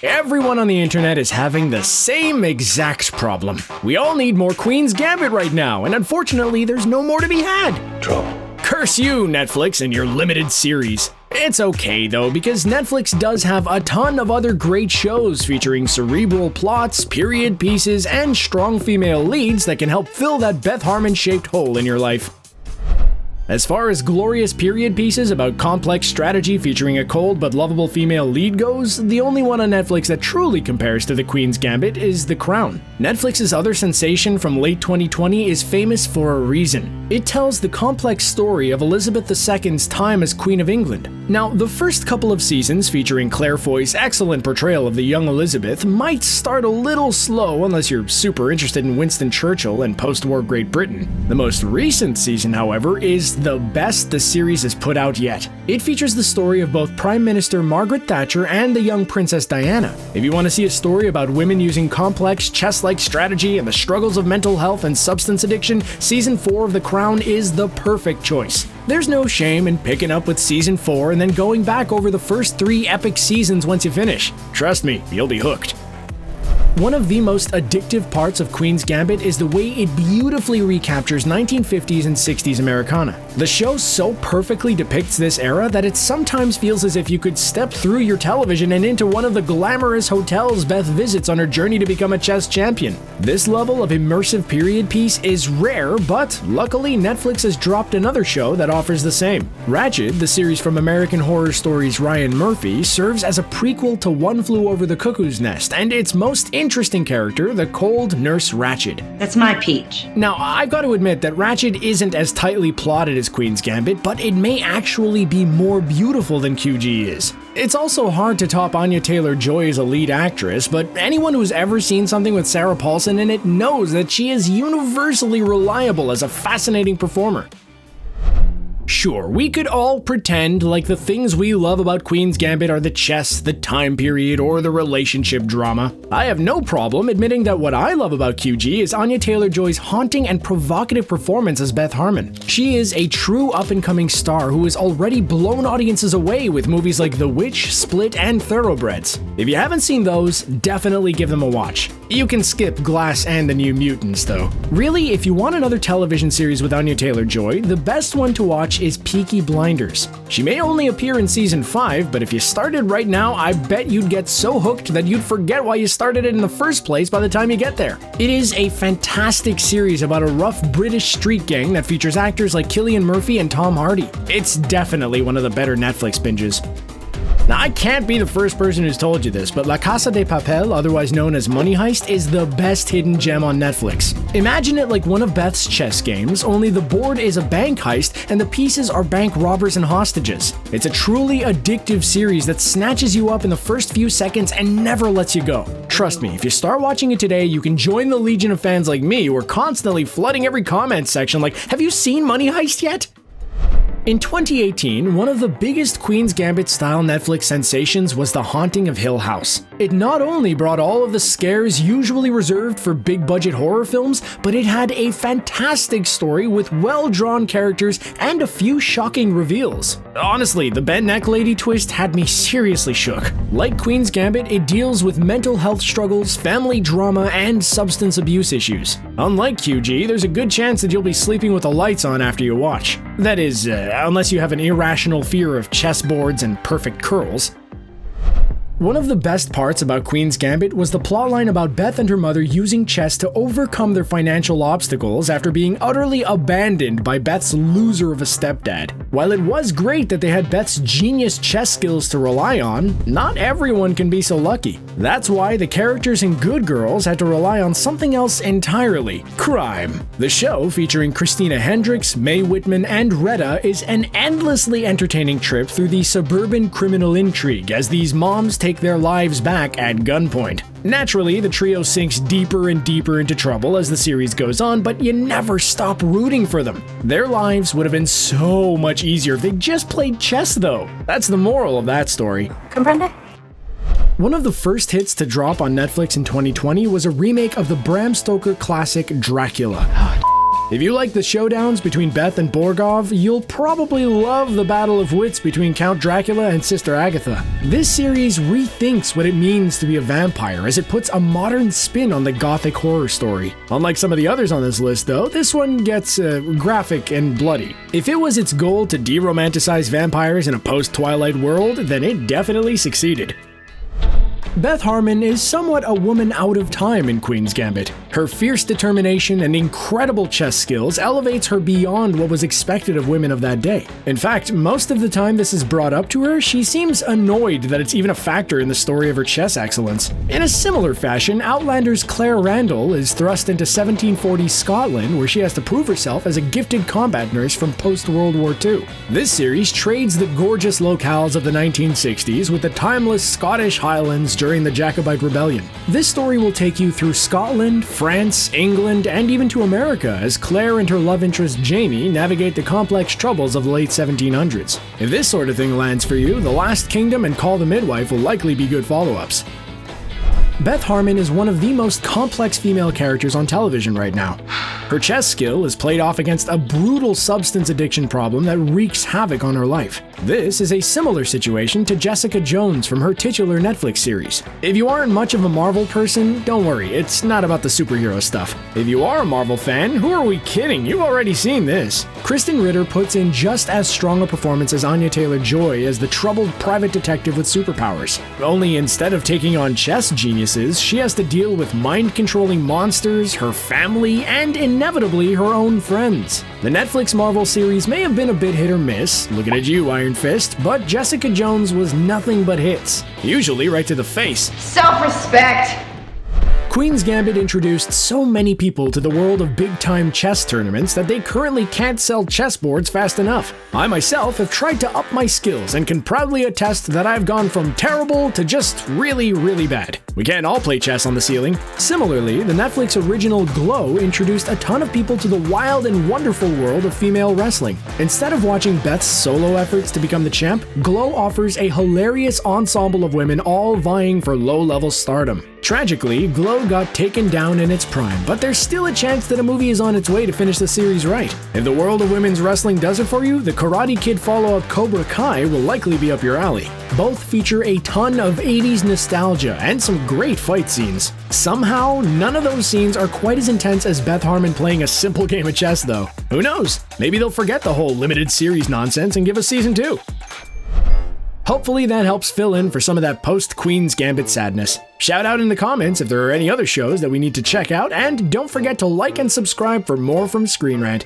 Everyone on the internet is having the same exact problem. We all need more Queen's Gambit right now, and unfortunately there's no more to be had. Trouble. Curse you, Netflix, and your limited series. It's okay though, because Netflix does have a ton of other great shows featuring cerebral plots, period pieces, and strong female leads that can help fill that Beth Harmon-shaped hole in your life. As far as glorious period pieces about complex strategy featuring a cold but lovable female lead goes, the only one on Netflix that truly compares to The Queen's Gambit is The Crown. Netflix's other sensation from late 2020 is famous for a reason. It tells the complex story of Elizabeth II's time as Queen of England. Now, the first couple of seasons featuring Claire Foy's excellent portrayal of the young Elizabeth might start a little slow unless you're super interested in Winston Churchill and post-war Great Britain. The most recent season, however, is the best the series has put out yet. It features the story of both Prime Minister Margaret Thatcher and the young Princess Diana. If you want to see a story about women using complex chess-like strategy and the struggles of mental health and substance addiction, Season 4 of The Crown is the perfect choice. There's no shame in picking up with Season 4 and then going back over the first 3 epic seasons once you finish. Trust me, you'll be hooked. One of the most addictive parts of Queen's Gambit is the way it beautifully recaptures 1950s and 60s Americana. The show so perfectly depicts this era that it sometimes feels as if you could step through your television and into one of the glamorous hotels Beth visits on her journey to become a chess champion. This level of immersive period piece is rare, but luckily Netflix has dropped another show that offers the same. Ratched, the series from American Horror Stories' Ryan Murphy, serves as a prequel to One Flew Over the Cuckoo's Nest, and its most interesting character, the cold nurse Ratched. That's my peach. Now, I've got to admit that Ratched isn't as tightly plotted as Queen's Gambit, but it may actually be more beautiful than QG is. It's also hard to top Anya Taylor-Joy as a lead actress, but anyone who's ever seen something with Sarah Paulson in it knows that she is universally reliable as a fascinating performer. Sure, we could all pretend like the things we love about Queen's Gambit are the chess, the time period, or the relationship drama. I have no problem admitting that what I love about QG is Anya Taylor-Joy's haunting and provocative performance as Beth Harmon. She is a true up-and-coming star who has already blown audiences away with movies like The Witch, Split, and Thoroughbreds. If you haven't seen those, definitely give them a watch. You can skip Glass and the New Mutants, though. Really, if you want another television series with Anya Taylor-Joy, the best one to watch is Peaky Blinders. She may only appear in Season 5, but if you started right now, I bet you'd get so hooked that you'd forget why you started it in the first place by the time you get there. It is a fantastic series about a rough British street gang that features actors like Cillian Murphy and Tom Hardy. It's definitely one of the better Netflix binges. Now, I can't be the first person who's told you this, but La Casa de Papel, otherwise known as Money Heist, is the best hidden gem on Netflix. Imagine it like one of Beth's chess games, only the board is a bank heist and the pieces are bank robbers and hostages. It's a truly addictive series that snatches you up in the first few seconds and never lets you go. Trust me, if you start watching it today, you can join the legion of fans like me who are constantly flooding every comment section like, "Have you seen Money Heist yet?" In 2018, one of the biggest Queen's Gambit-style Netflix sensations was The Haunting of Hill House. It not only brought all of the scares usually reserved for big-budget horror films, but it had a fantastic story with well-drawn characters and a few shocking reveals. Honestly, the bent neck lady twist had me seriously shook. Like Queen's Gambit, it deals with mental health struggles, family drama, and substance abuse issues. Unlike QG, there's a good chance that you'll be sleeping with the lights on after you watch. That is, unless you have an irrational fear of chessboards and perfect curls. One of the best parts about Queen's Gambit was the plotline about Beth and her mother using chess to overcome their financial obstacles after being utterly abandoned by Beth's loser of a stepdad. While it was great that they had Beth's genius chess skills to rely on, not everyone can be so lucky. That's why the characters in Good Girls had to rely on something else entirely: crime. The show, featuring Christina Hendricks, Mae Whitman, and Retta, is an endlessly entertaining trip through the suburban criminal intrigue as these moms take their lives back at gunpoint. Naturally, the trio sinks deeper and deeper into trouble as the series goes on, but you never stop rooting for them. Their lives would have been so much easier if they just played chess, though. That's the moral of that story. Comprende? One of the first hits to drop on Netflix in 2020 was a remake of the Bram Stoker classic Dracula. If you like the showdowns between Beth and Borgov, you'll probably love the battle of wits between Count Dracula and Sister Agatha. This series rethinks what it means to be a vampire as it puts a modern spin on the gothic horror story. Unlike some of the others on this list though, this one gets graphic and bloody. If it was its goal to de-romanticize vampires in a post-Twilight world, then it definitely succeeded. Beth Harmon is somewhat a woman out of time in Queen's Gambit. Her fierce determination and incredible chess skills elevates her beyond what was expected of women of that day. In fact, most of the time this is brought up to her, she seems annoyed that it's even a factor in the story of her chess excellence. In a similar fashion, Outlander's Claire Randall is thrust into 1740s Scotland, where she has to prove herself as a gifted combat nurse from post-World War II. This series trades the gorgeous locales of the 1960s with the timeless Scottish Highlands during the Jacobite Rebellion. This story will take you through Scotland, France, England, and even to America as Claire and her love interest Jamie navigate the complex troubles of the late 1700s. If this sort of thing lands for you, The Last Kingdom and Call the Midwife will likely be good follow-ups. Beth Harmon is one of the most complex female characters on television right now. Her chess skill is played off against a brutal substance addiction problem that wreaks havoc on her life. This is a similar situation to Jessica Jones from her titular Netflix series. If you aren't much of a Marvel person, don't worry, it's not about the superhero stuff. If you are a Marvel fan, who are we kidding? You've already seen this. Kristen Ritter puts in just as strong a performance as Anya Taylor-Joy as the troubled private detective with superpowers. Only instead of taking on chess geniuses, she has to deal with mind-controlling monsters, her family, and inevitably her own friends. The Netflix Marvel series may have been a bit hit or miss, looking at you, Iron Fist, but Jessica Jones was nothing but hits, usually right to the face. Self-respect! Queen's Gambit introduced so many people to the world of big-time chess tournaments that they currently can't sell chessboards fast enough. I myself have tried to up my skills and can proudly attest that I've gone from terrible to just really, really bad. We can't all play chess on the ceiling. Similarly, the Netflix original Glow introduced a ton of people to the wild and wonderful world of female wrestling. Instead of watching Beth's solo efforts to become the champ, Glow offers a hilarious ensemble of women all vying for low-level stardom. Tragically, Glow got taken down in its prime, but there's still a chance that a movie is on its way to finish the series right. If the world of women's wrestling does it for you, the Karate Kid follow-up Cobra Kai will likely be up your alley. Both feature a ton of 80s nostalgia and some great fight scenes. Somehow, none of those scenes are quite as intense as Beth Harmon playing a simple game of chess though. Who knows? Maybe they'll forget the whole limited series nonsense and give us season 2. Hopefully that helps fill in for some of that post-Queen's Gambit sadness. Shout out in the comments if there are any other shows that we need to check out, and don't forget to like and subscribe for more from ScreenRant.